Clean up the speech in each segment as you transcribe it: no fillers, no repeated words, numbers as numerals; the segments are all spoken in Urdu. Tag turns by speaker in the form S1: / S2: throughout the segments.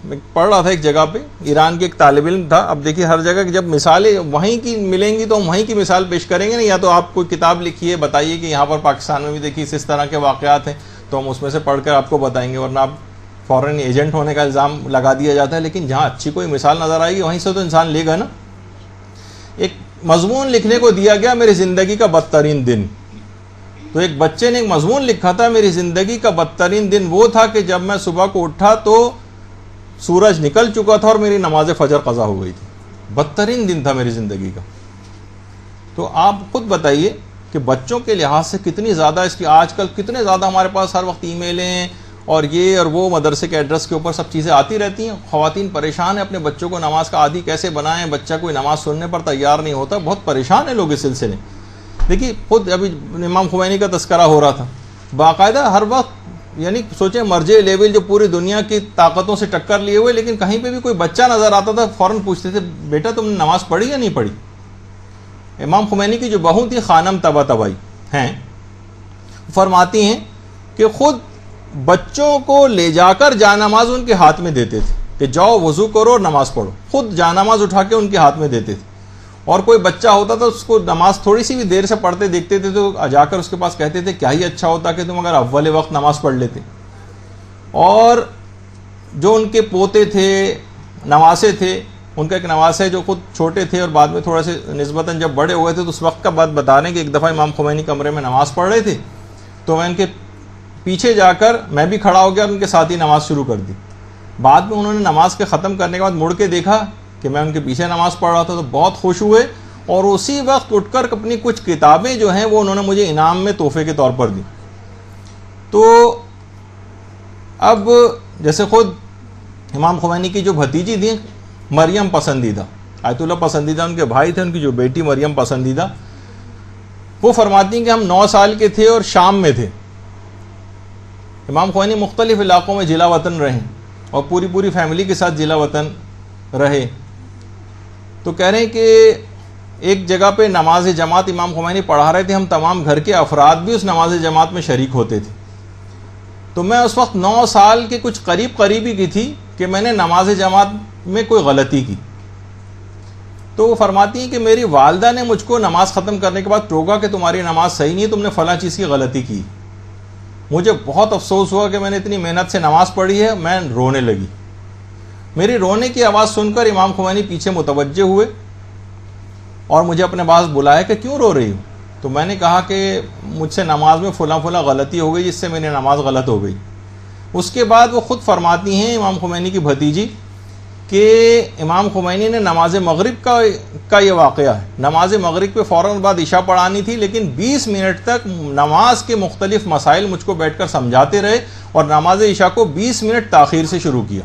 S1: میں پڑھ رہا تھا ایک جگہ پہ، ایران کے ایک طالب علم تھا. اب دیکھیے ہر جگہ جب مثالیں وہیں کی ملیں گی تو ہم وہیں کی مثال پیش کریں گے نا. یا تو آپ کوئی کتاب لکھیے، بتائیے کہ یہاں پر پاکستان میں بھی دیکھیے اس طرح کے واقعات ہیں، تو ہم اس میں سے پڑھ کر آپ کو بتائیں گے. ورنہ آپ فورن ایجنٹ ہونے کا الزام لگا دیا جاتا ہے. لیکن جہاں اچھی کوئی مثال نظر آئے گی وہیں سے تو انسان لے گا نا. ایک مضمون لکھنے کو دیا گیا، میری زندگی کا بدترین دن. تو ایک بچے نے ایک مضمون لکھا تھا، میری زندگی کا بدترین دن وہ تھا کہ جب میں صبح کو اٹھا تو سورج نکل چکا تھا اور میری نماز فجر قضا ہو گئی تھی. بدترین دن تھا میری زندگی کا. تو آپ خود بتائیے کہ بچوں کے لحاظ سے کتنی زیادہ اس کی آج کل کتنے زیادہ ہمارے پاس ہر وقت ای میلیں اور یہ اور وہ مدرسے کے ایڈریس کے اوپر سب چیزیں آتی رہتی ہیں. خواتین پریشان ہیں اپنے بچوں کو نماز کا عادی کیسے بنائیں. بچہ کوئی نماز سننے پر تیار نہیں ہوتا. بہت پریشان ہیں لوگ اس سلسلے. دیکھیے خود ابھی امام خمینی کا تذکرہ ہو رہا تھا. باقاعدہ ہر وقت یعنی سوچیں مرجع لیول جو پوری دنیا کی طاقتوں سے ٹکر لیے ہوئے، لیکن کہیں پہ بھی کوئی بچہ نظر آتا تھا فوراً پوچھتے تھے بیٹا تم نے نماز پڑھی یا نہیں پڑھی. امام خمینی کی جو بہو تھی خانم طباطبائی ہیں، فرماتی ہیں کہ خود بچوں کو لے جا کر جانماز ان کے ہاتھ میں دیتے تھے کہ جاؤ وضو کرو اور نماز پڑھو. خود جانماز اٹھا کے ان کے ہاتھ میں دیتے تھے. اور کوئی بچہ ہوتا تھا اس کو نماز تھوڑی سی بھی دیر سے پڑھتے دیکھتے تھے تو جا کر اس کے پاس کہتے تھے کیا ہی اچھا ہوتا کہ تم اگر اول وقت نماز پڑھ لیتے. اور جو ان کے پوتے تھے، نواسے تھے، ان کا ایک نواسے جو خود چھوٹے تھے اور بعد میں تھوڑا سے نسبتاً جب بڑے ہوئے تھے تو اس وقت کا بات بتا رہے ہیں کہ ایک دفعہ امام خمینی کمرے میں نماز پڑھ رہے تھے تو میں ان کے پیچھے جا کر میں بھی کھڑا ہو گیا اور ان کے ساتھ ہی نماز شروع کر دی. بعد میں انہوں نے نماز کے ختم کرنے کے بعد مڑ کے دیکھا کہ میں ان کے پیچھے نماز پڑھ رہا تھا تو بہت خوش ہوئے اور اسی وقت اٹھ کر اپنی کچھ کتابیں جو ہیں وہ انہوں نے مجھے انعام میں تحفے کے طور پر دی. تو اب جیسے خود امام خمینی کی جو بھتیجی تھیں مریم پسندیدہ، آیت اللہ پسندیدہ ان کے بھائی تھے، ان کی جو بیٹی مریم پسندیدہ، وہ فرماتی ہیں کہ ہم 9 سال کے تھے اور شام میں تھے. امام خمینی مختلف علاقوں میں جلا وطن رہے اور پوری فیملی کے ساتھ جلا وطن رہے. تو کہہ رہے ہیں کہ ایک جگہ پہ نماز جماعت امام خمینی پڑھا رہے تھے، ہم تمام گھر کے افراد بھی اس نماز جماعت میں شریک ہوتے تھے. تو میں اس وقت 9 سال کے کچھ قریبی کی تھی کہ میں نے نماز جماعت میں کوئی غلطی کی. تو وہ فرماتی ہیں کہ میری والدہ نے مجھ کو نماز ختم کرنے کے بعد ٹوکا کہ تمہاری نماز صحیح نہیں ہے، تم نے فلاں چیز کی غلطی کی. مجھے بہت افسوس ہوا کہ میں نے اتنی محنت سے نماز پڑھی ہے. میں رونے لگی. میری رونے کی آواز سن کر امام خمینی پیچھے متوجہ ہوئے اور مجھے اپنے پاس بلایا کہ کیوں رو رہی ہوں. تو میں نے کہا کہ مجھ سے نماز میں فلاں غلطی ہو گئی جس سے میری نماز غلط ہو گئی. اس کے بعد وہ خود فرماتی ہیں امام خمینی کی بھتیجی کہ امام خمینی نے نماز مغرب کا یہ واقعہ ہے. نماز مغرب پہ فوراً بعد عشاء پڑھانی تھی لیکن 20 منٹ تک نماز کے مختلف مسائل مجھ کو بیٹھ کر سمجھاتے رہے اور نماز عشاء کو 20 منٹ تاخیر سے شروع کیا.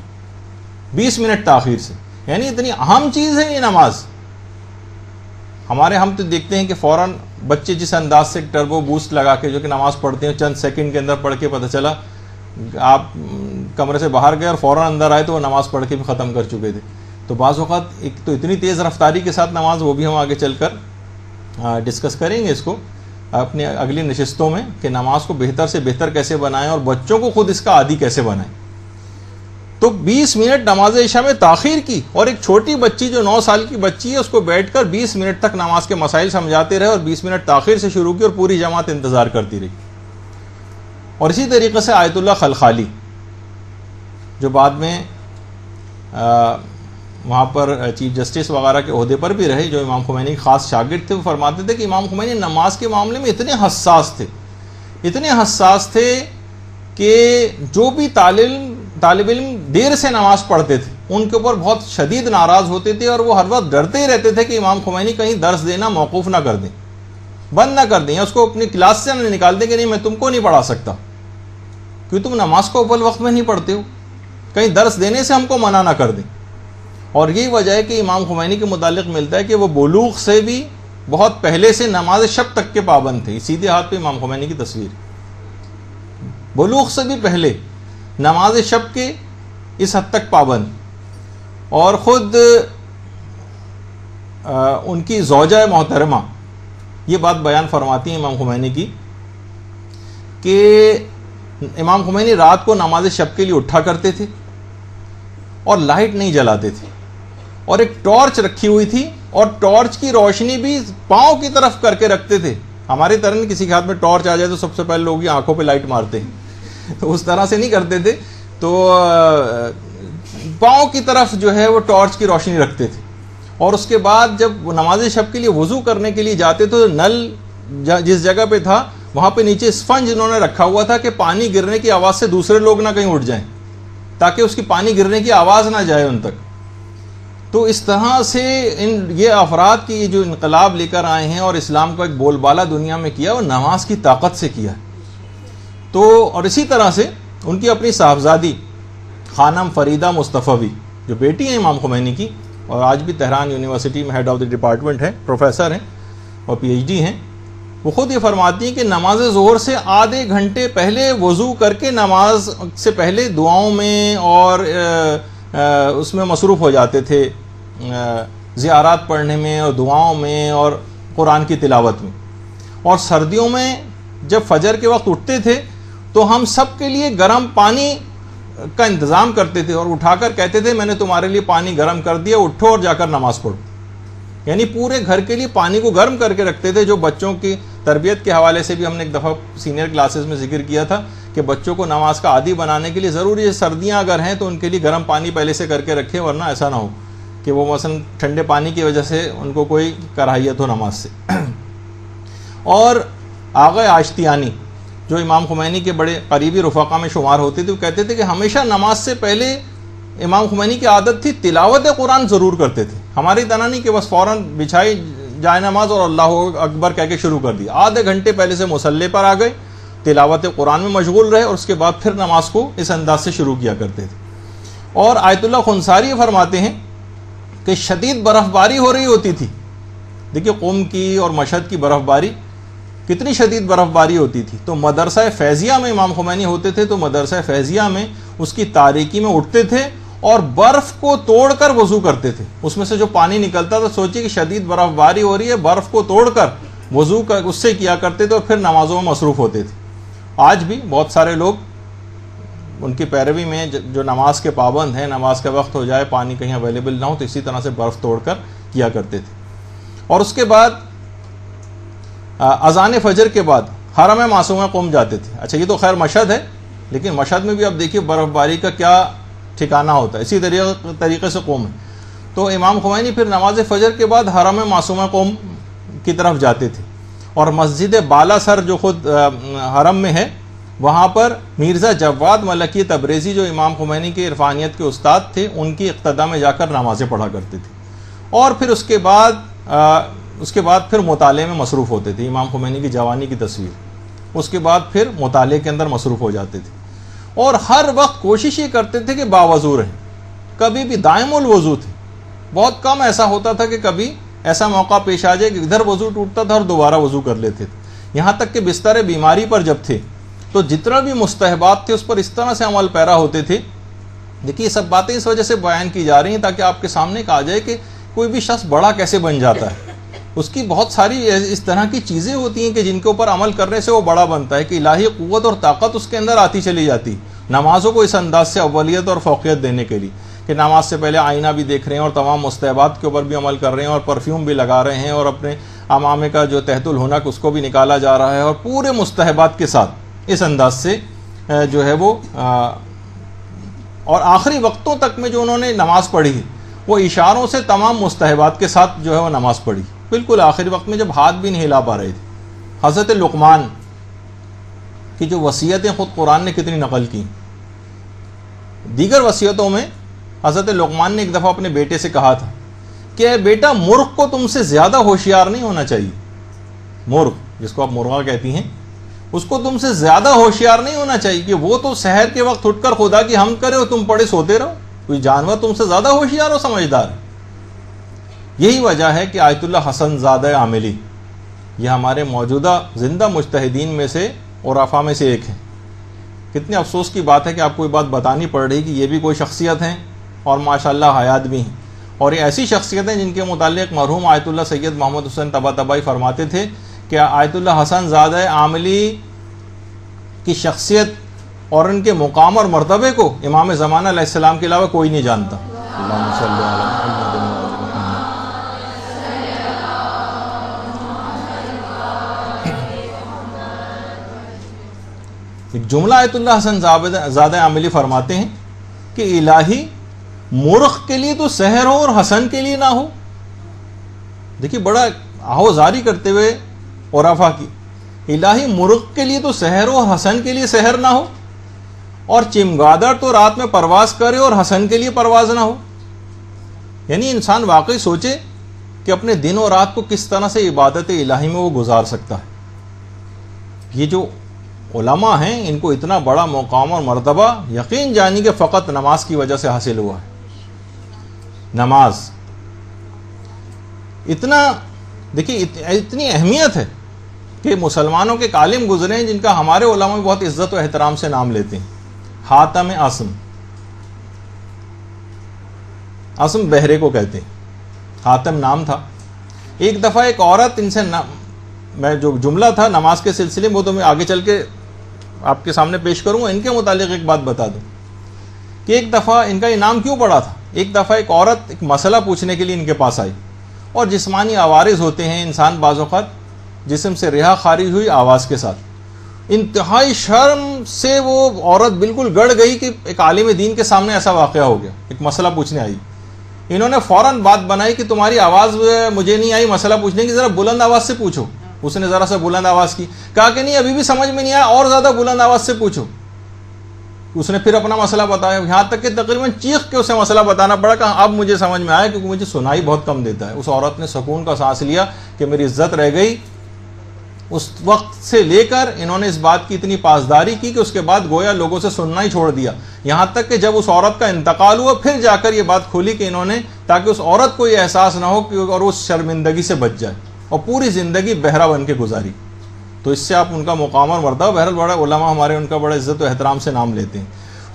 S1: 20 منٹ تاخیر سے، یعنی اتنی اہم چیز ہے یہ نماز. ہمارے ہم تو دیکھتے ہیں کہ فوراً بچے جس انداز سے ٹربو بوسٹ لگا کے جو کہ نماز پڑھتے ہیں چند سیکنڈ کے اندر پڑھ کے پتہ چلا آپ کمرے سے باہر گئے اور فوراً اندر آئے تو وہ نماز پڑھ کے بھی ختم کر چکے تھے. تو بعض اوقات ایک تو اتنی تیز رفتاری کے ساتھ نماز، وہ بھی ہم آگے چل کر ڈسکس کریں گے اس کو اپنی اگلی نشستوں میں کہ نماز کو بہتر سے بہتر کیسے بنائیں اور بچوں کو خود اس کا عادی کیسے بنائیں. تو 20 منٹ نماز عشاء میں تاخیر کی اور ایک چھوٹی بچی جو 9 سال کی بچی ہے اس کو بیٹھ کر 20 منٹ تک نماز کے مسائل سمجھاتے رہے اور 20 منٹ تاخیر سے شروع کی اور پوری جماعت انتظار کرتی رہی. اور اسی طریقے سے آیت اللہ خلخالی جو بعد میں وہاں پر چیف جسٹس وغیرہ کے عہدے پر بھی رہے، جو امام خمینی کے خاص شاگرد تھے، وہ فرماتے تھے کہ امام خمینی نماز کے معاملے میں اتنے حساس تھے کہ جو بھی طالب علم دیر سے نماز پڑھتے تھے ان کے اوپر بہت شدید ناراض ہوتے تھے اور وہ ہر وقت ڈرتے ہی رہتے تھے کہ امام خمینی کہیں درس دینا موقوف نہ کر دیں، بند نہ کر دیں، یا اس کو اپنی کلاس سے نہ نکال دیں کہ نہیں میں تم کو نہیں پڑھا سکتا کیونکہ تم نماز کو اول وقت میں نہیں پڑھتے ہو، کہیں درس دینے سے ہم کو منع نہ کر دیں. اور یہی وجہ ہے کہ امام خمینی کے متعلق ملتا ہے کہ وہ بلوغ سے بھی بہت پہلے سے نماز شب تک کے پابند تھے. سیدھے ہاتھ پہ امام خمینی کی تصویر، بلوغ سے بھی پہلے نماز شب کے اس حد تک پابند. اور خود ان کی زوجہ محترمہ یہ بات بیان فرماتی ہیں امام خمینی کی کہ امام خمینی رات کو نماز شب کے لیے اٹھا کرتے تھے اور لائٹ نہیں جلاتے تھے، اور ایک ٹارچ رکھی ہوئی تھی، اور ٹارچ کی روشنی بھی پاؤں کی طرف کر کے رکھتے تھے. ہماری طرح نہیں کسی کے ہاتھ میں ٹارچ آ جائے تو سب سے پہلے لوگ ہی آنکھوں پہ لائٹ مارتے ہیں، تو اس طرح سے نہیں کرتے تھے. تو پاؤں کی طرف جو ہے وہ ٹارچ کی روشنی رکھتے تھے. اور اس کے بعد جب نماز شب کے لیے وضو کرنے کے لیے جاتے تو نل جس جگہ پہ تھا وہاں پہ نیچے اسفنج انہوں نے رکھا ہوا تھا کہ پانی گرنے کی آواز سے دوسرے لوگ نہ کہیں اٹھ جائیں، تاکہ اس کی پانی گرنے کی آواز نہ جائے ان تک. تو اس طرح سے یہ افراد کی جو انقلاب لے کر آئے ہیں اور اسلام کا ایک بول بالا دنیا میں کیا، وہ نماز کی طاقت سے کیا. تو اور اسی طرح سے ان کی اپنی صاحبزادی خانم فریدہ مصطفی جو بیٹی ہیں امام خمینی کی، اور آج بھی تہران یونیورسٹی میں ہیڈ آف دی ڈپارٹمنٹ ہیں، پروفیسر ہیں اور پی ایچ ڈی ہیں. وہ خود یہ فرماتی ہیں کہ نماز ظہر سے آدھے گھنٹے پہلے وضو کر کے نماز سے پہلے دعاؤں میں اور اس میں مصروف ہو جاتے تھے، زیارات پڑھنے میں اور دعاؤں میں اور قرآن کی تلاوت میں. اور سردیوں میں جب فجر کے وقت اٹھتے تھے تو ہم سب کے لیے گرم پانی کا انتظام کرتے تھے اور اٹھا کر کہتے تھے میں نے تمہارے لیے پانی گرم کر دیا، اٹھو اور جا کر نماز پڑھو. یعنی پورے گھر کے لیے پانی کو گرم کر کے رکھتے تھے. جو بچوں کی تربیت کے حوالے سے بھی ہم نے ایک دفعہ سینئر کلاسز میں ذکر کیا تھا کہ بچوں کو نماز کا عادی بنانے کے لیے ضروری ہے سردیاں اگر ہیں تو ان کے لیے گرم پانی پہلے سے کر کے رکھیں، ورنہ ایسا نہ ہو کہ وہ مثلا ٹھنڈے پانی کی وجہ سے ان کو کوئی کراہیت ہو نماز سے. اور آغا آشتیانی جو امام خمینی کے بڑے قریبی رفقا میں شمار ہوتے تھے، وہ کہتے تھے کہ ہمیشہ نماز سے پہلے امام خمینی کی عادت تھی تلاوت قرآن ضرور کرتے تھے. ہماری طرح نہیں کہ بس فوراً بچھائی جائے نماز اور اللہ اکبر کہہ کے شروع کر دیا. آدھے گھنٹے پہلے سے مصلی پر آ گئے، تلاوت قرآن میں مشغول رہے، اور اس کے بعد پھر نماز کو اس انداز سے شروع کیا کرتے تھے. اور آیت اللہ خنصاری فرماتے ہیں کہ شدید برف باری ہو رہی ہوتی تھی. دیکھیے قم کی اور مشہد کی برف باری کتنی شدید برف باری ہوتی تھی. تو مدرسہ فیضیہ میں امام خمینی ہوتے تھے، تو مدرسہ فیضیہ میں اس کی تاریکی میں اٹھتے تھے اور برف کو توڑ کر وضو کرتے تھے. اس میں سے جو پانی نکلتا تھا، سوچیے کہ شدید برف باری ہو رہی ہے، برف کو توڑ کر وضو اس سے کیا کرتے تھے اور پھر نمازوں میں مصروف ہوتے تھے. آج بھی بہت سارے لوگ ان کی پیروی میں جو نماز کے پابند ہیں، نماز کا وقت ہو جائے پانی کہیں اویلیبل نہ ہو تو اسی طرح سے برف توڑ کر کیا کرتے تھے. اور اس کے بعد اذان فجر کے بعد حرم معصومہ قم جاتے تھے. اچھا یہ تو خیر مشہد ہے، لیکن مشہد میں بھی اب دیکھیے برف باری کا کیا ٹھکانہ ہوتا ہے. اسی طریقے سے قم ہے. تو امام خمینی پھر نماز فجر کے بعد حرم معصومہ قم کی طرف جاتے تھے. اور مسجد بالا سر جو خود حرم میں ہے، وہاں پر مرزا جواد ملکی تبریزی جو امام خمینی کے عرفانیت کے استاد تھے، ان کی اقتدا میں جا کر نمازیں پڑھا کرتے تھے. اور پھر اس کے بعد پھر مطالعے میں مصروف ہوتے تھے. امام خمینی کی جوانی کی تصویر، اس کے بعد پھر مطالعے کے اندر مصروف ہو جاتے تھے. اور ہر وقت کوشش یہ کرتے تھے کہ باوضو رہیں، کبھی بھی دائم الوضو تھے. بہت کم ایسا ہوتا تھا کہ کبھی ایسا موقع پیش آ جائے کہ ادھر وضو ٹوٹتا تھا اور دوبارہ وضو کر لیتے تھے. یہاں تک کہ بستر بیماری پر جب تھے تو جتنا بھی مستحبات تھے اس پر اس طرح سے عمل پیرا ہوتے تھے. دیکھیے یہ سب باتیں اس وجہ سے بیان کی جا رہی ہیں تاکہ آپ کے سامنے آ جائے کہ کوئی بھی شخص بڑا کیسے بن جاتا ہے. اس کی بہت ساری اس طرح کی چیزیں ہوتی ہیں کہ جن کے اوپر عمل کرنے سے وہ بڑا بنتا ہے، کہ الہی قوت اور طاقت اس کے اندر آتی چلی جاتی. نمازوں کو اس انداز سے اولیت اور فوقیت دینے کے لیے کہ نماز سے پہلے آئینہ بھی دیکھ رہے ہیں اور تمام مستحبات کے اوپر بھی عمل کر رہے ہیں اور پرفیوم بھی لگا رہے ہیں اور اپنے امامے کا جو تحت الحنک اس کو بھی نکالا جا رہا ہے، اور پورے مستحبات کے ساتھ اس انداز سے جو ہے وہ اور آخری وقتوں تک میں جو انہوں نے نماز پڑھی وہ اشاروں سے تمام مستحبات کے ساتھ جو ہے وہ نماز پڑھی. بالکل آخری وقت میں جب ہاتھ بھی نہیں ہلا پا رہے تھے. حضرت لقمان کی جو وصیتیں خود قرآن نے کتنی نقل کی. دیگر وصیتوں میں حضرت لقمان نے ایک دفعہ اپنے بیٹے سے کہا تھا کہ اے بیٹا، مرغ کو تم سے زیادہ ہوشیار نہیں ہونا چاہیے. مرغ جس کو آپ مرغا کہتی ہیں، اس کو تم سے زیادہ ہوشیار نہیں ہونا چاہیے کہ وہ تو سحر کے وقت اٹھ کر خدا کی حمد کرے اور تم پڑے سوتے رہو. کوئی جانور تم سے زیادہ ہوشیار اور سمجھدار ہے. یہی وجہ ہے کہ آیت اللہ حسن زادہ عاملی یہ ہمارے موجودہ زندہ مجتہدین میں سے عرفاء میں سے ایک ہے. کتنے افسوس کی بات ہے کہ آپ کو یہ بات بتانی پڑ رہی کہ یہ بھی کوئی شخصیت ہیں اور ماشاءاللہ حیات بھی ہیں. اور یہ ایسی شخصیت ہیں جن کے متعلق مرحوم آیت اللہ سید محمد حسین طباطبائی فرماتے تھے کہ آیت اللہ حسن زادہ عاملی کی شخصیت اور ان کے مقام اور مرتبے کو امام زمانہ علیہ السلام کے علاوہ کوئی نہیں جانتا. اللہم صلی علی محمد و آل محمد. ایک جملہ آیت اللہ حسن زادہ عاملی فرماتے ہیں کہ الہی مرخ کے لیے تو سحر ہو اور حسن کے لیے نہ ہو. دیکھیے بڑا آہوزاری کرتے ہوئے عرفا کی، الہی مرغ کے لیے تو سحر ہو اور حسن کے لیے سحر نہ ہو، اور چمگادڑ تو رات میں پرواز کرے اور حسن کے لیے پرواز نہ ہو. یعنی انسان واقعی سوچے کہ اپنے دن اور رات کو کس طرح سے عبادت الہی میں وہ گزار سکتا ہے. یہ جو علماء ہیں ان کو اتنا بڑا مقام اور مرتبہ یقین جانی کہ فقط نماز کی وجہ سے حاصل ہوا ہے. نماز اتنا دیکھیے اتنی اہمیت ہے کہ مسلمانوں کے عالم گزرے ہیں جن کا ہمارے علماء میں بہت عزت و احترام سے نام لیتے ہیں. حاتم عاصم بہرے کو کہتے ہیں، حاتم نام تھا. ایک دفعہ ایک عورت ان سے میں جو جملہ تھا نماز کے سلسلے میں وہ تو میں آگے چل کے آپ کے سامنے پیش کروں گا. ان کے متعلق ایک بات بتا دوں کہ ایک دفعہ ان کا انعام کیوں پڑا تھا. ایک دفعہ ایک عورت ایک مسئلہ پوچھنے کے لیے ان کے پاس آئی، اور جسمانی عوارض ہوتے ہیں انسان بعض اوقات جسم سے رہا خارج ہوئی آواز کے ساتھ، انتہائی شرم سے وہ عورت بالکل گڑ گئی کہ ایک عالم دین کے سامنے ایسا واقعہ ہو گیا. ایک مسئلہ پوچھنے آئی، انہوں نے فوراً بات بنائی کہ تمہاری آواز مجھے نہیں آئی مسئلہ پوچھنے کی، ذرا بلند آواز سے پوچھو. اس نے ذرا سا بلند آواز کی، کہا کہ نہیں ابھی بھی سمجھ میں نہیں آیا، اور زیادہ بلند آواز سے پوچھو. اس نے پھر اپنا مسئلہ بتایا، یہاں تک کہ تقریباً چیخ کے اسے مسئلہ بتانا پڑا کہ اب مجھے سمجھ میں آیا کیونکہ مجھے سنائی بہت کم دیتا ہے. اس عورت نے سکون کا سانس لیا کہ میری عزت رہ گئی. اس وقت سے لے کر انہوں نے اس بات کی اتنی پاسداری کی کہ اس کے بعد گویا لوگوں سے سننا ہی چھوڑ دیا. یہاں تک کہ جب اس عورت کا انتقال ہوا پھر جا کر یہ بات کھولی کہ انہوں نے، تاکہ اس عورت کو یہ احساس نہ ہو کہ اور اس شرمندگی سے بچ جائے، اور پوری زندگی بہرا بن کے گزاری. تو اس سے آپ ان کا مقام اور مرتبہ، بہرحال بڑا علماء ہمارے ان کا بڑا عزت و احترام سے نام لیتے ہیں.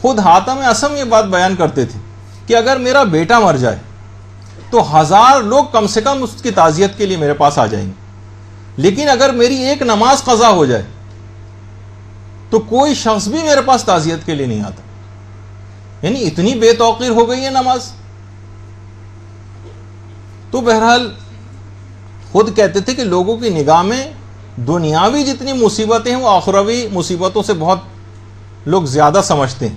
S1: خود حاتم عاصم یہ بات بیان کرتے تھے کہ اگر میرا بیٹا مر جائے تو 1000 لوگ کم سے کم اس کی تعزیت کے لیے میرے پاس آ جائیں گے، لیکن اگر میری ایک نماز قضا ہو جائے تو کوئی شخص بھی میرے پاس تعزیت کے لیے نہیں آتا. یعنی اتنی بے توقیر ہو گئی ہے نماز. تو بہرحال خود کہتے تھے کہ لوگوں کی نگاہ میں دنیاوی جتنی مصیبتیں ہیں وہ آخروی مصیبتوں سے بہت لوگ زیادہ سمجھتے ہیں،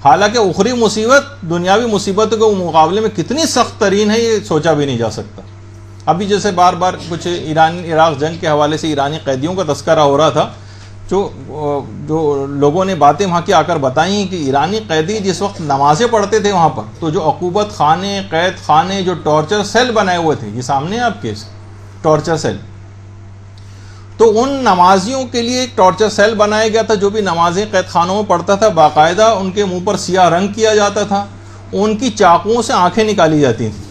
S1: حالانکہ اخری مصیبت دنیاوی مصیبتوں کے مقابلے میں کتنی سخت ترین ہے یہ سوچا بھی نہیں جا سکتا. ابھی جیسے بار بار کچھ ایران عراق جنگ کے حوالے سے ایرانی قیدیوں کا تذکرہ ہو رہا تھا، جو لوگوں نے باتیں وہاں کی آ کر بتائیں کہ ایرانی قیدی جس وقت نمازیں پڑھتے تھے وہاں پر، تو جو عقوبت خانے، قید خانے، جو ٹارچر سیل بنائے ہوئے تھے، یہ سامنے آپ کے ٹارچر سیل، تو ان نمازیوں کے لیے ایک ٹارچر سیل بنایا گیا تھا. جو بھی نمازیں قید خانوں میں پڑھتا تھا باقاعدہ ان کے منہ پر سیاہ رنگ کیا جاتا تھا، ان کی چاقوؤں سے آنکھیں نکالی جاتی تھیں،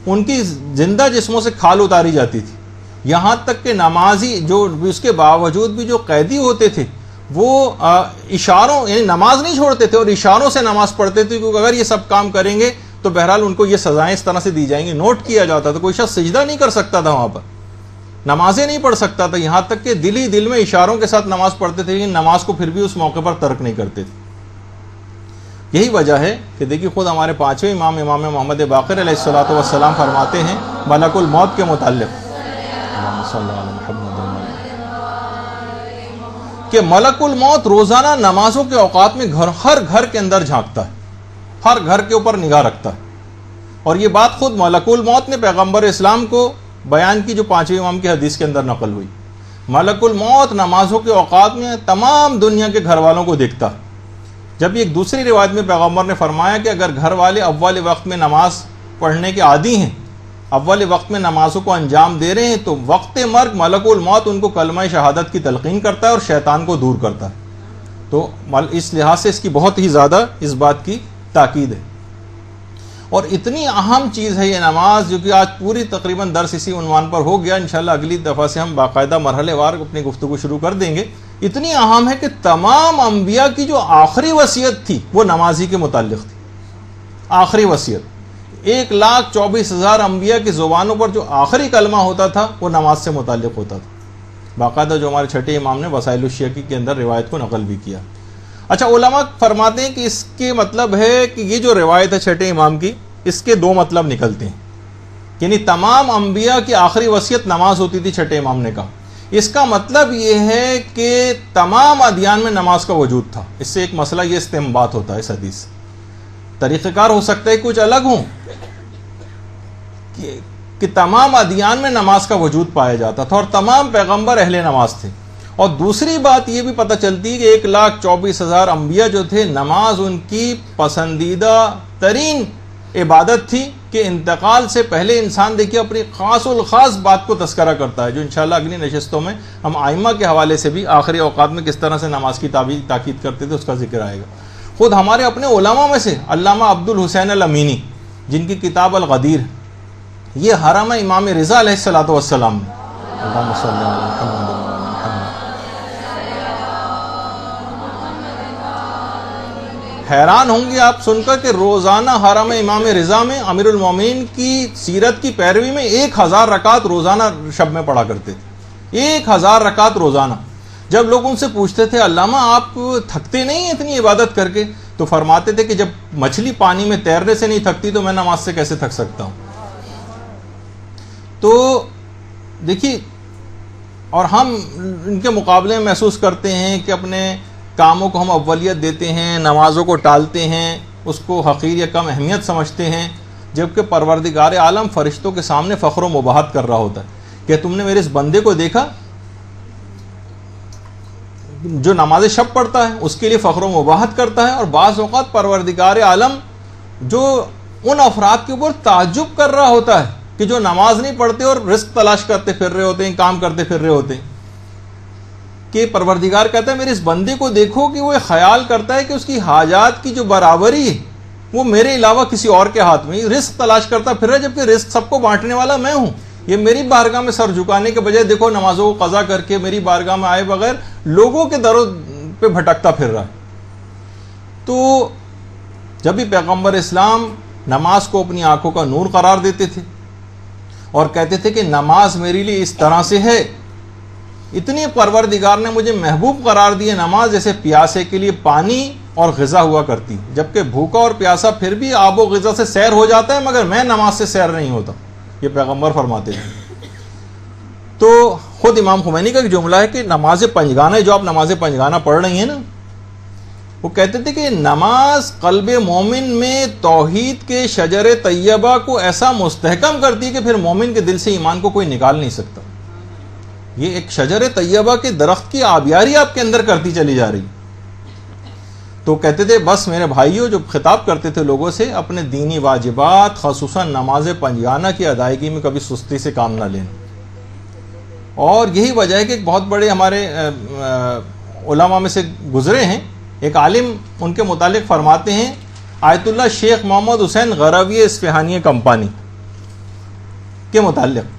S1: ان کی زندہ جسموں سے کھال اتاری جاتی تھی. یہاں تک کہ نمازی جو اس کے باوجود بھی جو قیدی ہوتے تھے وہ اشاروں یعنی نماز نہیں چھوڑتے تھے اور اشاروں سے نماز پڑھتے تھے، کیونکہ اگر یہ سب کام کریں گے تو بہرحال ان کو یہ سزائیں اس طرح سے دی جائیں گی. نوٹ کیا جاتا تھا، کوئی شخص سجدہ نہیں کر سکتا تھا وہاں پر، نمازیں نہیں پڑھ سکتا تھا، یہاں تک کہ دل ہی دل میں اشاروں کے ساتھ نماز پڑھتے تھے، لیکن نماز کو پھر بھی اس موقع پر ترک نہیں کرتے تھے. یہی وجہ ہے کہ دیکھیے خود ہمارے 5ویں امام محمد باقر علیہ الصلوۃ والسلام فرماتے ہیں ملک الموت کے متعلق کہ ملک الموت روزانہ نمازوں کے اوقات میں ہر گھر کے اندر جھانکتا ہے، ہر گھر کے اوپر نگاہ رکھتا ہے. اور یہ بات خود ملک الموت نے پیغمبر اسلام کو بیان کی جو 5ویں امام کی حدیث کے اندر نقل ہوئی. ملک الموت نمازوں کے اوقات میں تمام دنیا کے گھر والوں کو دیکھتا. جب ایک دوسری روایت میں پیغمبر نے فرمایا کہ اگر گھر والے اول وقت میں نماز پڑھنے کے عادی ہیں، اول وقت میں نمازوں کو انجام دے رہے ہیں، تو وقت مرگ ملک الموت ان کو کلمہ شہادت کی تلقین کرتا ہے اور شیطان کو دور کرتا ہے. تو اس لحاظ سے اس کی بہت ہی زیادہ اس بات کی تاکید ہے. اور اتنی اہم چیز ہے یہ نماز، جو کہ آج پوری تقریباً درس اسی عنوان پر ہو گیا. انشاءاللہ اگلی دفعہ سے ہم باقاعدہ مرحلے وار اپنی گفتگو شروع کر دیں گے. اتنی اہم ہے کہ تمام انبیاء کی جو آخری وصیت تھی وہ نمازی کے متعلق تھی. آخری وصیت 1,24,000 انبیاء کی زبانوں پر جو آخری کلمہ ہوتا تھا وہ نماز سے متعلق ہوتا تھا. باقاعدہ جو ہمارے چھٹے امام نے وسائل الشیعہ کے اندر روایت کو نقل بھی کیا. اچھا علماء فرماتے ہیں کہ اس کے مطلب ہے کہ یہ جو روایت ہے چھٹے امام کی، اس کے دو مطلب نکلتے ہیں، یعنی تمام انبیاء کی آخری وصیت نماز ہوتی تھی، چھٹے امام نے کہا اس کا مطلب یہ ہے کہ تمام ادیان میں نماز کا وجود تھا۔ اس سے ایک مسئلہ یہ استنباط ہوتا ہے اس حدیث سے، طریقہ کار ہو سکتا ہے کچھ الگ ہوں کہ تمام ادیان میں نماز کا وجود پایا جاتا تھا اور تمام پیغمبر اہل نماز تھے، اور دوسری بات یہ بھی پتہ چلتی ہے کہ 1,24,000 انبیاء جو تھے نماز ان کی پسندیدہ ترین عبادت تھی، کہ انتقال سے پہلے انسان دیکھیے اپنی خاص الخاص بات کو تذکرہ کرتا ہے، جو انشاءاللہ اگلی نشستوں میں ہم ائمہ کے حوالے سے بھی آخری اوقات میں کس طرح سے نماز کی تاکید کرتے تھے اس کا ذکر آئے گا۔ خود ہمارے اپنے علماء میں سے علامہ عبد الحسین الامینی، جن کی کتاب الغدیر، یہ حرم امام رضا علیہ الصلوۃ والسلام میں، اللہم صلی علی محمد وعلی محمد، حیران ہوں گے آپ سن کر کہ روزانہ حرم امام رضا میں امیر المومنین کی سیرت کی پیروی میں 1000 رکعت روزانہ شب میں پڑھا کرتے تھے، 1000 رکعت روزانہ۔ جب لوگ ان سے پوچھتے تھے علامہ آپ تھکتے نہیں ہیں اتنی عبادت کر کے، تو فرماتے تھے کہ جب مچھلی پانی میں تیرنے سے نہیں تھکتی تو میں نماز سے کیسے تھک سکتا ہوں۔ تو دیکھیے، اور ہم ان کے مقابلے میں محسوس کرتے ہیں کہ اپنے کاموں کو ہم اولیت دیتے ہیں، نمازوں کو ٹالتے ہیں، اس کو حقیر یا کم اہمیت سمجھتے ہیں، جبکہ پروردگار عالم فرشتوں کے سامنے فخر و مباحت کر رہا ہوتا ہے کہ تم نے میرے اس بندے کو دیکھا جو نماز شب پڑھتا ہے، اس کے لیے فخر و مباحت کرتا ہے، اور بعض اوقات پروردگار عالم جو ان افراد کے اوپر تعجب کر رہا ہوتا ہے کہ جو نماز نہیں پڑھتے اور رزق تلاش کرتے پھر رہے ہوتے ہیں، کام کرتے پھر رہے ہوتے ہیں، کہ پروردگار کہتا ہے میرے اس بندے کو دیکھو کہ وہ خیال کرتا ہے کہ اس کی حاجات کی جو برابری ہے وہ میرے علاوہ کسی اور کے ہاتھ میں، رزق تلاش کرتا پھر رہا ہے، جبکہ رزق سب کو بانٹنے والا میں ہوں۔ یہ میری بارگاہ میں سر جھکانے کے بجائے دیکھو نمازوں کو قضا کر کے میری بارگاہ میں آئے بغیر لوگوں کے دروں پہ بھٹکتا پھر رہا ہے۔ تو جب بھی پیغمبر اسلام نماز کو اپنی آنکھوں کا نور قرار دیتے تھے اور کہتے تھے کہ نماز میرے لیے اس طرح سے ہے، اتنی پروردگار نے مجھے محبوب قرار دی ہے نماز، جیسے پیاسے کے لیے پانی اور غذا ہوا کرتی، جبکہ بھوکا اور پیاسا پھر بھی آب و غذا سے سیر ہو جاتا ہے، مگر میں نماز سے سیر نہیں ہوتا، یہ پیغمبر فرماتے ہیں۔ تو خود امام خمینی کا ایک جملہ ہے کہ نماز پنجگانہ، جو آپ نماز پنجگانہ پڑھ رہی ہیں نا، وہ کہتے تھے کہ نماز قلب مومن میں توحید کے شجر طیبہ کو ایسا مستحکم کرتی ہے کہ پھر مومن کے دل سے ایمان کو کوئی نکال نہیں سکتا۔ یہ ایک شجر طیبہ کے درخت کی آبیاری آپ کے اندر کرتی چلی جا رہی۔ تو کہتے تھے بس میرے بھائیوں، جو خطاب کرتے تھے لوگوں سے، اپنے دینی واجبات خصوصاً نماز پنجگانہ کی ادائیگی میں کبھی سستی سے کام نہ لینا۔ اور یہی وجہ ہے کہ ایک بہت بڑے ہمارے علماء میں سے گزرے ہیں، ایک عالم ان کے متعلق فرماتے ہیں، آیت اللہ شیخ محمد حسین غروی اصفہانی کمپانی کے متعلق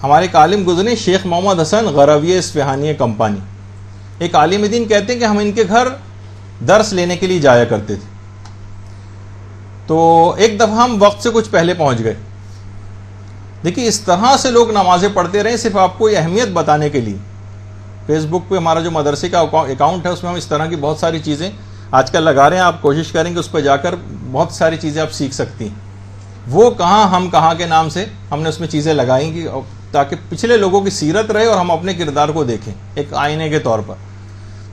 S1: ہمارے ایک عالم گزرے، شیخ محمد حسن غروی اصفہانی کمپانی، ایک عالم دین، کہتے ہیں کہ ہم ان کے گھر درس لینے کے لیے جایا کرتے تھے۔ تو ایک دفعہ ہم وقت سے کچھ پہلے پہنچ گئے۔ دیکھیے اس طرح سے لوگ نمازیں پڑھتے رہے، صرف آپ کو یہ اہمیت بتانے کے لیے۔ فیس بک پہ ہمارا جو مدرسے کا اکاؤنٹ ہے، اس میں ہم اس طرح کی بہت ساری چیزیں آج کل لگا رہے ہیں، آپ کوشش کریں کہ اس پہ جا کر بہت ساری چیزیں آپ سیکھ سکتی ہیں۔ وہ کہاں ہم کہاں کے نام سے ہم نے اس میں چیزیں لگائیں گی تاکہ پچھلے لوگوں کی سیرت رہے اور ہم اپنے کردار کو دیکھیں ایک آئینے کے طور پر۔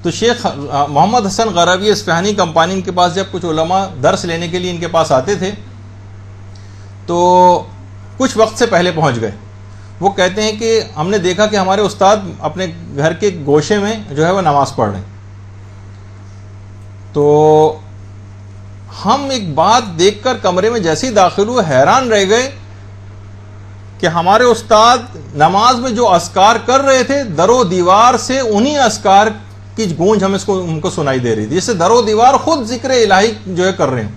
S1: تو شیخ محمد حسن غروی اصفہانی کمپانی، ان کے پاس جب کچھ علماء درس لینے کے لیے ان کے پاس آتے تھے تو کچھ وقت سے پہلے پہنچ گئے۔ وہ کہتے ہیں کہ ہم نے دیکھا کہ ہمارے استاد اپنے گھر کے گوشے میں جو ہے وہ نماز پڑھ رہے ہیں۔ تو ہم ایک بات دیکھ کر کمرے میں جیسے ہی داخل ہوئے حیران رہ گئے کہ ہمارے استاد نماز میں جو اذکار کر رہے تھے، در و دیوار سے انہی اذکار کی گونج ہمیں ان کو سنائی دے رہی تھی، جیسے در و دیوار خود ذکر الہی جو ہے کر رہے ہیں۔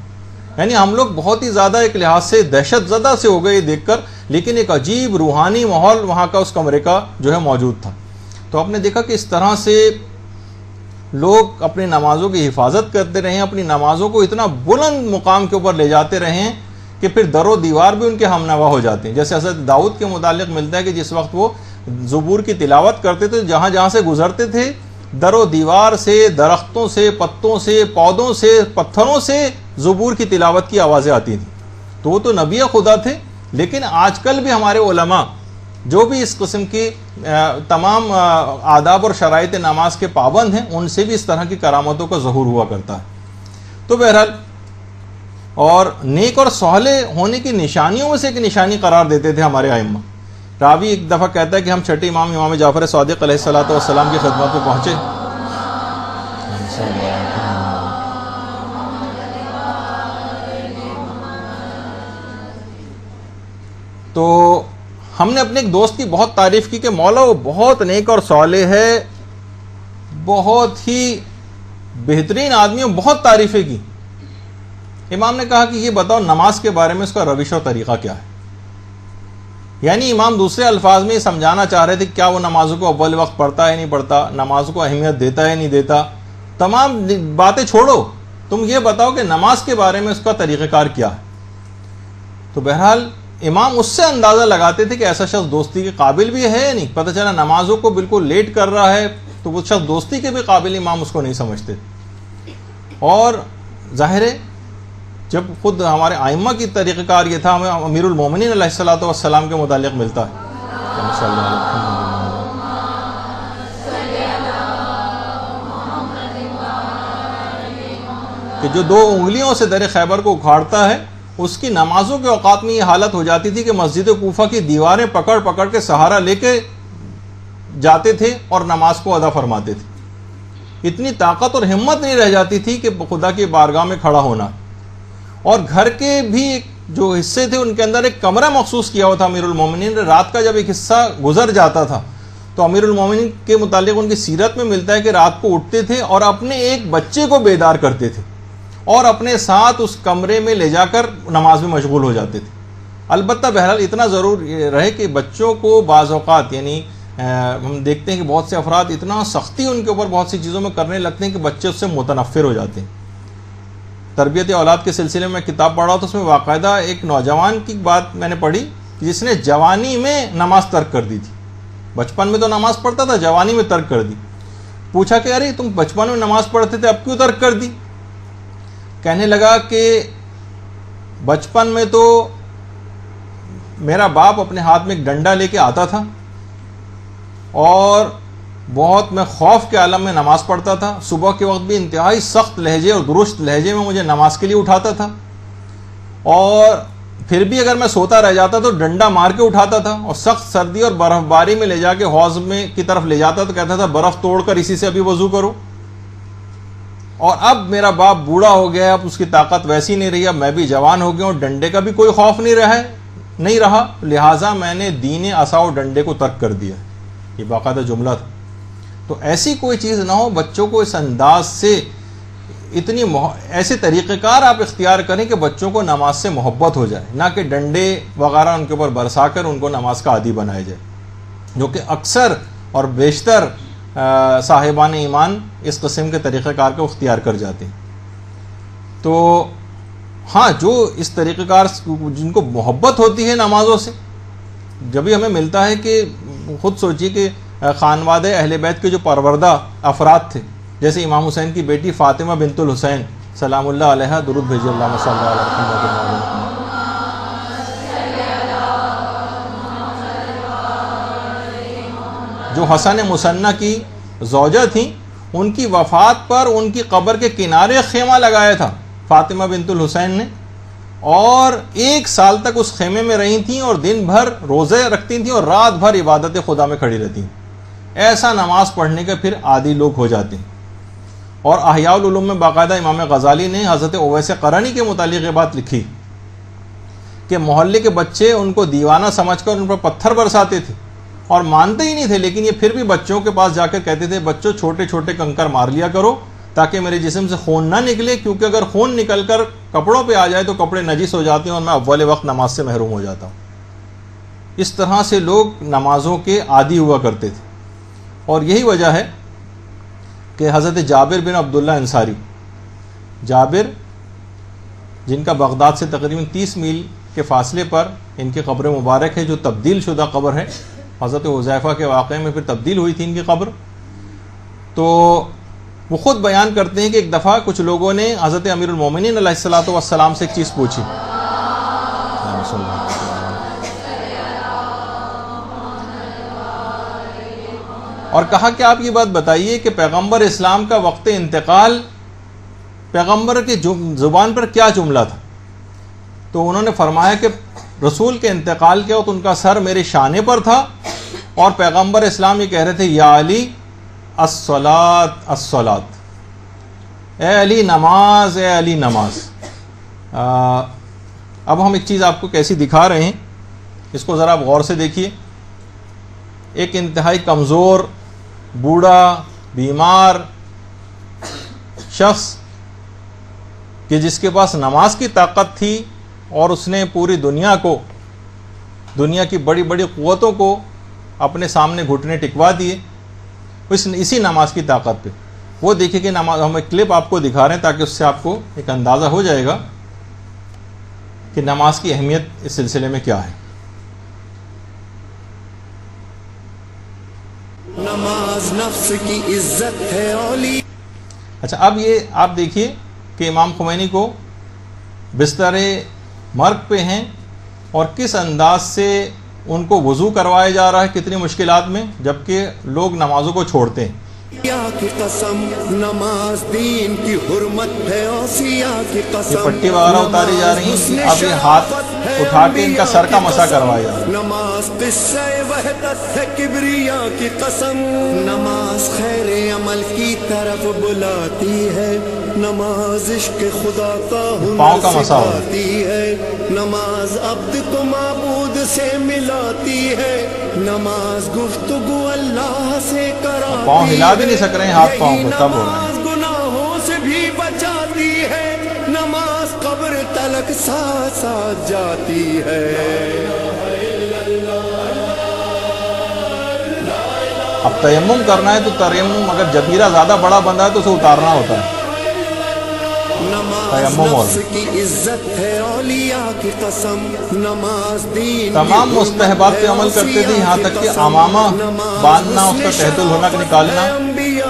S1: یعنی ہم لوگ بہت ہی زیادہ ایک لحاظ سے دہشت زدہ سے ہو گئے یہ دیکھ کر، لیکن ایک عجیب روحانی ماحول وہاں کا اس کمرے کا جو ہے موجود تھا۔ تو آپ نے دیکھا کہ اس طرح سے لوگ اپنی نمازوں کی حفاظت کرتے رہے ہیں، اپنی نمازوں کو اتنا بلند مقام کے اوپر لے جاتے رہے ہیں کہ پھر در و دیوار بھی ان کے ہم نوا ہو جاتے ہیں۔ جیسے حضرت داؤد کے متعلق ملتا ہے کہ جس وقت وہ زبور کی تلاوت کرتے تھے، جہاں جہاں سے گزرتے تھے در و دیوار سے، درختوں سے، پتوں سے، پودوں سے، پتھروں سے زبور کی تلاوت کی آوازیں آتی تھیں. تو وہ تو نبی خدا تھے، لیکن آج کل بھی ہمارے علماء جو بھی اس قسم کی تمام آداب اور شرائط نماز کے پابند ہیں، ان سے بھی اس طرح کی کرامتوں کا ظہور ہوا کرتا ہے. تو بہرحال، اور نیک اور صالح ہونے کی نشانیوں میں سے ایک نشانی قرار دیتے تھے ہمارے ائمہ. راوی ایک دفعہ کہتا ہے کہ ہم چھٹے امام جعفر صادق علیہ الصلوۃ والسلام کی خدمت میں پہنچے. تو ہم نے اپنے ایک دوست کی بہت تعریف کی کہ مولا وہ بہت نیک اور صالح ہے، بہت ہی بہترین آدمی، اور بہت تعریفیں کی. امام نے کہا کہ یہ بتاؤ نماز کے بارے میں اس کا روش اور طریقہ کیا ہے. یعنی امام دوسرے الفاظ میں یہ سمجھانا چاہ رہے تھے کہ کیا وہ نمازوں کو اول وقت پڑھتا ہے نہیں پڑھتا، نماز کو اہمیت دیتا ہے نہیں دیتا. تمام باتیں چھوڑو، تم یہ بتاؤ کہ نماز کے بارے میں اس کا طریقہ کار کیا ہے. تو بہرحال امام اس سے اندازہ لگاتے تھے کہ ایسا شخص دوستی کے قابل بھی ہے یا نہیں. پتہ چلا نمازوں کو بالکل لیٹ کر رہا ہے تو وہ شخص دوستی کے بھی قابل امام اس کو نہیں سمجھتے. اور ظاہر ہے جب خود ہمارے ائمہ کی طریقہ کار یہ تھا، ہمیں امیر المومنین علیہ الصلوۃ والسلام کے متعلق ملتا ہے کہ جو 2 انگلیوں سے در خیبر کو اکھاڑتا ہے، اس کی نمازوں کے اوقات میں یہ حالت ہو جاتی تھی کہ مسجد کوفہ کی دیواریں پکڑ پکڑ کے سہارا لے کے جاتے تھے اور نماز کو ادا فرماتے تھے. اتنی طاقت اور ہمت نہیں رہ جاتی تھی کہ خدا کی بارگاہ میں کھڑا ہونا. اور گھر کے بھی جو حصے تھے ان کے اندر ایک کمرہ مخصوص کیا ہوا تھا امیر المومنین نے. رات کا جب ایک حصہ گزر جاتا تھا تو امیر المومنین کے متعلق ان کی سیرت میں ملتا ہے کہ رات کو اٹھتے تھے اور اپنے ایک بچے کو بیدار کرتے تھے اور اپنے ساتھ اس کمرے میں لے جا کر نماز میں مشغول ہو جاتے تھے. البتہ بہرحال اتنا ضرور رہے کہ بچوں کو بعض اوقات، یعنی ہم دیکھتے ہیں کہ بہت سے افراد اتنا سختی ان کے اوپر بہت سی چیزوں میں کرنے لگتے ہیں کہ بچے اس سے متنفر ہو جاتے ہیں. تربیت اولاد کے سلسلے میں کتاب پڑھا تو اس میں باقاعدہ ایک نوجوان کی بات میں نے پڑھی جس نے جوانی میں نماز ترک کر دی تھی. بچپن میں تو نماز پڑھتا تھا، جوانی میں ترک کر دی. پوچھا کہ ارے تم بچپن میں نماز پڑھتے تھے اب کیوں ترک کر دی؟ کہنے لگا کہ بچپن میں تو میرا باپ اپنے ہاتھ میں ایک ڈنڈا لے کے آتا تھا اور بہت میں خوف کے عالم میں نماز پڑھتا تھا. صبح کے وقت بھی انتہائی سخت لہجے اور درست لہجے میں مجھے نماز کے لیے اٹھاتا تھا، اور پھر بھی اگر میں سوتا رہ جاتا تو ڈنڈا مار کے اٹھاتا تھا، اور سخت سردی اور برف باری میں لے جا کے حوض میں کی طرف لے جاتا تو کہتا تھا برف توڑ کر اسی سے ابھی وضو کرو. اور اب میرا باپ بوڑھا ہو گیا، اب اس کی طاقت ویسی نہیں رہی، اب میں بھی جوان ہو گیا اور ڈنڈے کا بھی کوئی خوف نہیں رہا، لہٰذا میں نے دین عصا و ڈنڈے کو ترک کر دیا. یہ باقاعدہ جملہ تھا. تو ایسی کوئی چیز نہ ہو، بچوں کو اس انداز سے ایسے طریقہ کار آپ اختیار کریں کہ بچوں کو نماز سے محبت ہو جائے، نہ کہ ڈنڈے وغیرہ ان کے اوپر برسا کر ان کو نماز کا عادی بنایا جائے، جو کہ اکثر اور بیشتر صاحبان ایمان اس قسم کے طریقہ کار کو اختیار کر جاتے ہیں. تو ہاں، جو اس طریقہ کار جن کو محبت ہوتی ہے نمازوں سے، جبھی ہمیں ملتا ہے کہ خود سوچیے کہ خانوادہ اہل بیت کے جو پروردہ افراد تھے، جیسے امام حسین کی بیٹی فاطمہ بنت الحسین سلام اللہ علیہ، درود بھیجیے اللہم صلی اللہ علیہ وسلم، جو حسن مثنی کی زوجہ تھیں، ان کی وفات پر ان کی قبر کے کنارے خیمہ لگایا تھا فاطمہ بنت الحسین نے، اور 1 سال تک اس خیمے میں رہی تھیں اور دن بھر روزے رکھتی تھیں اور رات بھر عبادت خدا میں کھڑی رہتی ہیں. ایسا نماز پڑھنے کے پھر عادی لوگ ہو جاتے ہیں. اور احیاء العلوم میں باقاعدہ امام غزالی نے حضرت اویس قرنی کے متعلق یہ بات لکھی کہ محلے کے بچے ان کو دیوانہ سمجھ کر ان پر پتھر برساتے تھے اور مانتے ہی نہیں تھے، لیکن یہ پھر بھی بچوں کے پاس جا کر کہتے تھے بچوں چھوٹے چھوٹے کنکر مار لیا کرو تاکہ میرے جسم سے خون نہ نکلے، کیونکہ اگر خون نکل کر کپڑوں پہ آ جائے تو کپڑے نجس ہو جاتے ہیں اور میں اول وقت نماز سے محروم ہو جاتا ہوں. اس طرح سے لوگ نمازوں کے عادی ہوا کرتے تھے. اور یہی وجہ ہے کہ حضرت جابر بن عبداللہ انصاری، جابر جن کا بغداد سے تقریباً 30 میل کے فاصلے پر ان کی قبر مبارک ہے، جو تبدیل شدہ قبر ہے، حضرت حذیفہ کے واقعے میں پھر تبدیل ہوئی تھی ان کی قبر. تو وہ خود بیان کرتے ہیں کہ ایک دفعہ کچھ لوگوں نے حضرت امیر المومنین علیہ الصلوۃ والسلام سے ایک چیز پوچھی، اور کہا کہ آپ یہ بات بتائیے کہ پیغمبر اسلام کا وقت انتقال پیغمبر کی زبان پر کیا جملہ تھا؟ تو انہوں نے فرمایا کہ رسول کے انتقال کے وقت ان کا سر میرے شانے پر تھا، اور پیغمبر اسلام یہ کہہ رہے تھے یا علی الصلاۃ الصلاۃ، اے علی نماز، اے علی نماز۔ اب ہم ایک چیز آپ کو کیسی دکھا رہے ہیں، اس کو ذرا غور سے دیکھیے۔ ایک انتہائی کمزور، بوڑھا، بیمار شخص کہ جس کے پاس نماز کی طاقت تھی، اور اس نے پوری دنیا کو، دنیا کی بڑی بڑی قوتوں کو اپنے سامنے گھٹنے ٹکوا دیے اسی نماز کی طاقت پہ۔ وہ دیکھیں کہ نماز، ہم ایک کلپ آپ کو دکھا رہے ہیں تاکہ اس سے آپ کو ایک اندازہ ہو جائے گا کہ نماز کی اہمیت اس سلسلے میں کیا ہے۔
S2: نماز نفس کی عزت ہے اولی۔
S1: اچھا، اب یہ آپ دیکھیے کہ امام خمینی کو بستر مرگ پہ ہیں، اور کس انداز سے ان کو وضو کروایا جا رہا ہے، کتنی مشکلات میں، جبکہ لوگ نمازوں کو چھوڑتے ہیں۔
S2: کی قسم نماز دین کی حرمت ہے، اوصیا کی قسم
S1: یہ پٹی وغیرہ اتاری جا رہی ہیں، اب یہ ہاتھ اٹھا کے ان کا سر کا مسح کروایا جا رہا ہے۔
S2: نماز قصہ وحدت ہے، کبریا کی قسم نماز خیر عمل کی طرف بلاتی ہے، نماز عشق خدا کا
S1: پاؤں
S2: ہنر
S1: کا مسح ہو رہا ہے۔
S2: سکھاتی ہے، نماز عبد کو معبود سے ملاتی ہے، نماز گفتگو اللہ سے کراتی ہے،
S1: پاؤں ہلا بھی نہیں سک رہے ہیں، ہاتھ پاؤں کو تب ہو رہا ہے۔
S2: نماز گناہوں سے بھی بچاتی ہے، نماز قبر تلک ساتھ ساتھ جاتی ہے۔
S1: اب تیمم کرنا ہے تو تیمم اگر جبیرہ زیادہ بڑا بندہ ہے تو اسے اتارنا ہوتا ہے۔
S2: نماز نفس کی عزت ہے، اولیاء کی قسم نماز دین
S1: تمام مستحبات پہ عمل کرتے تھے، یہاں تک کہ امامہ باندھنا، اس کا تحت الحنک نکالنا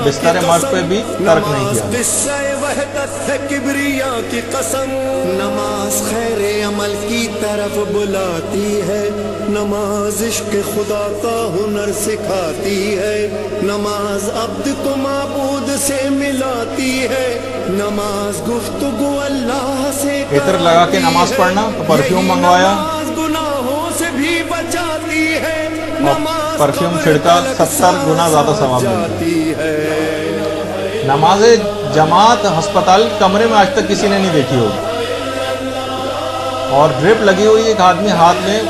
S1: بستر مرگ پہ بھی ترک نہیں کیا۔
S2: قصہ وحدت ہے، کبریا کی قسم نماز خیر عمل کی طرف بلاتی ہے، نماز عشق خدا کا ہنر سکھاتی ہے، نماز عبد کو معبود سے ملاتی ہے، نماز گفتگو اللہ سے
S1: عطر لگا کے نماز پڑھنا، تو پرفیوم منگوایا،
S2: نماز گناہوں سے بھی بچاتی ہے، نماز
S1: پرفیوم چھڑکا، 70 گنا زیادہ ثواب ملتا
S2: ہے۔
S1: نماز جماعت ہسپتال کمرے میں آج تک کسی نے نہیں دیکھی ہوگی، اور ڈرپ لگی ہوئی ایک آدمی ہاتھ میں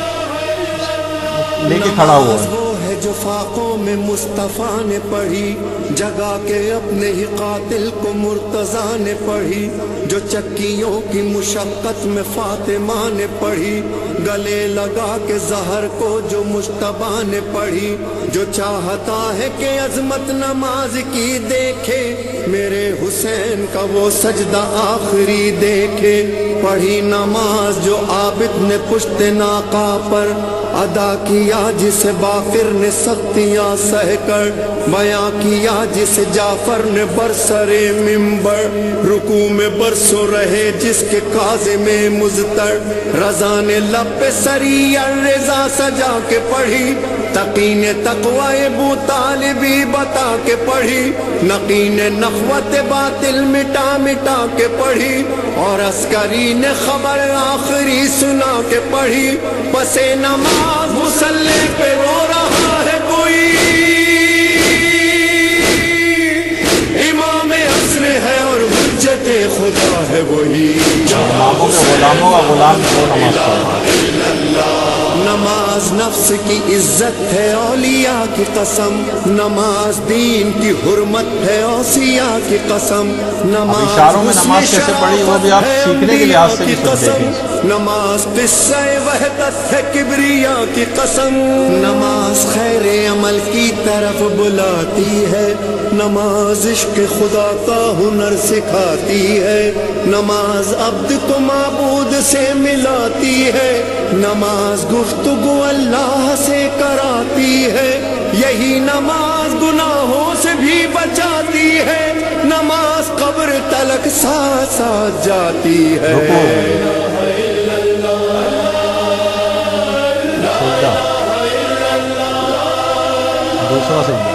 S1: لے کے کھڑا ہوا ہے۔
S2: وہ ہے جو فاقوں میں مصطفیٰ نے پڑھی، جگا کے اپنے ہی قاتل کو مرتضیٰ نے پڑھی، جو چکیوں کی مشقت میں فاطمہ نے پڑھی، گلے لگا کے زہر کو جو مجتبیٰ نے پڑھی، جو چاہتا ہے کہ عظمت نماز کی دیکھے، میرے حسین کا وہ سجدہ آخری دیکھے، پڑھی نماز جو عابد نے پشت ناقہ پر ادا کیا، جسے باقر نے سختیاں سہ کر بیاں کیا، جسے جعفر نے برسر منبر رکوع میں برسوں رہے، جس کے کاظم مضطر رضا نے لب پہ سری الرضا سجا کے پڑھی، تقی نے تقوی ابو طالبی بتا کے پڑھی، نقی نے نخوت باطل مٹا مٹا کے پڑھی، اور عسکری نے خبر آخری سنا کے پڑھی، پس نماز مصلی پہ رو رہا ہے کوئی، امام عصر ہے اور حجت خدا ہے وہی،
S1: اماموں کے غلاموں کا غلام کو نماز پڑھنا۔
S2: نماز نفس کی عزت ہے، اولیاء کی قسم نماز دین کی حرمت ہے، اوصیاء کی قسم
S1: اب اشاروں میں نماز کیسے پڑھی وہ بھی آپ سیکھنے کے لحاظ سے بھی سن دیکھیں۔
S2: نماز قصہ وحدت ہے، کبریا کی قسم نماز خیر عمل کی طرف بلاتی ہے، نماز عشق خدا کا ہنر سکھاتی ہے، نماز عبد کو معبود سے ملاتی ہے، نماز گفتگو اللہ سے کراتی ہے، یہی نماز گناہوں سے بھی بچاتی ہے، نماز قبر تلک ساتھ ساتھ جاتی ہے۔
S1: دوسرا سجدہ،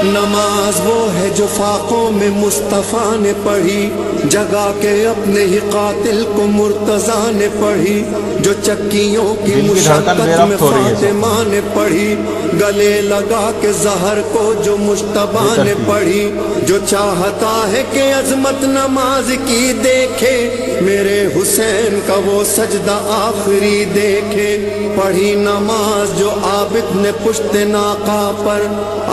S2: نماز وہ ہے جو فاقوں میں مصطفیٰ نے پڑھی، جگا کے اپنے ہی قاتل کو مرتضیٰ نے پڑھی، جو چکیوں کی مشقت میں فاطمہ نے پڑھی، گلے لگا کے زہر کو جو مجتبیٰ نے پڑھی، جو چاہتا ہے کہ عظمت نماز کی دیکھے، میرے حسین کا وہ سجدہ آخری دیکھے، پڑھی نماز جو عابد نے پشت ناقہ پر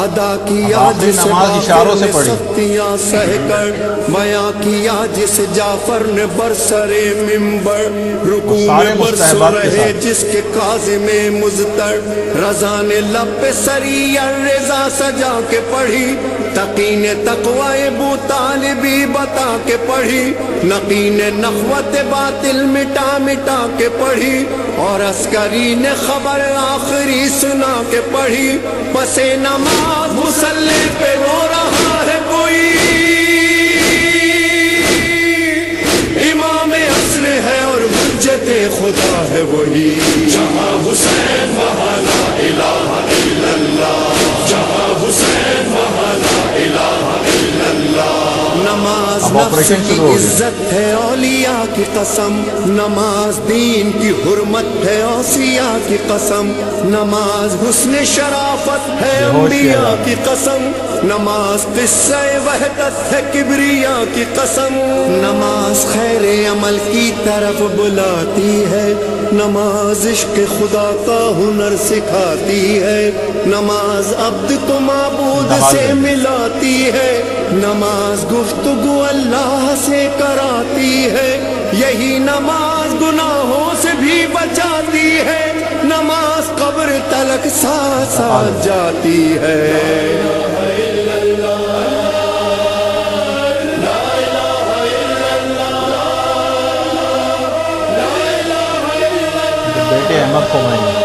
S2: ادا کیا، جس اشاروں سے سختیاں سہ کر بیاں کیا، جس جعفر نے برسرے منبر رکوع میں برسو رہے، جس کے کاظم مضطر رضا نے لب پہ سری الرضا سجا کے پڑھی، تقی نے تقوی ابو طالبی بتا کے پڑھی، نقی نے نخوت باطل مٹا مٹا کے پڑھی، اور عسکری نے خبر آخری سنا کے پڑھی، پس نماز مصلی پہ رو رہا ہے کوئی، امام عصر ہے اور حجت خدا ہے وہی، جہاں حسین وہاں لا الہ الا اللہ، جہاں حسین وہاں لا الہ الا اللہ۔ نماز نفس کی عزت ہے اولیاء کی قسم، نماز دین کی حرمت ہے اوصیاء کی قسم، نماز حسن شرافت ہے انبیاء کی قسم، نماز قصہ وحدت ہے کبریاء کی قسم، نماز خیر عمل کی طرف بلاتی ہے، نماز عشق خدا کا ہنر سکھاتی ہے، نماز عبد کو معبود سے ملاتی ہے، نماز گفتگو اللہ سے کراتی ہے، یہی نماز گناہوں سے بھی بچاتی ہے، نماز قبر تلک ساتھ ساتھ جاتی ہے۔
S1: بیٹے احمد خمینی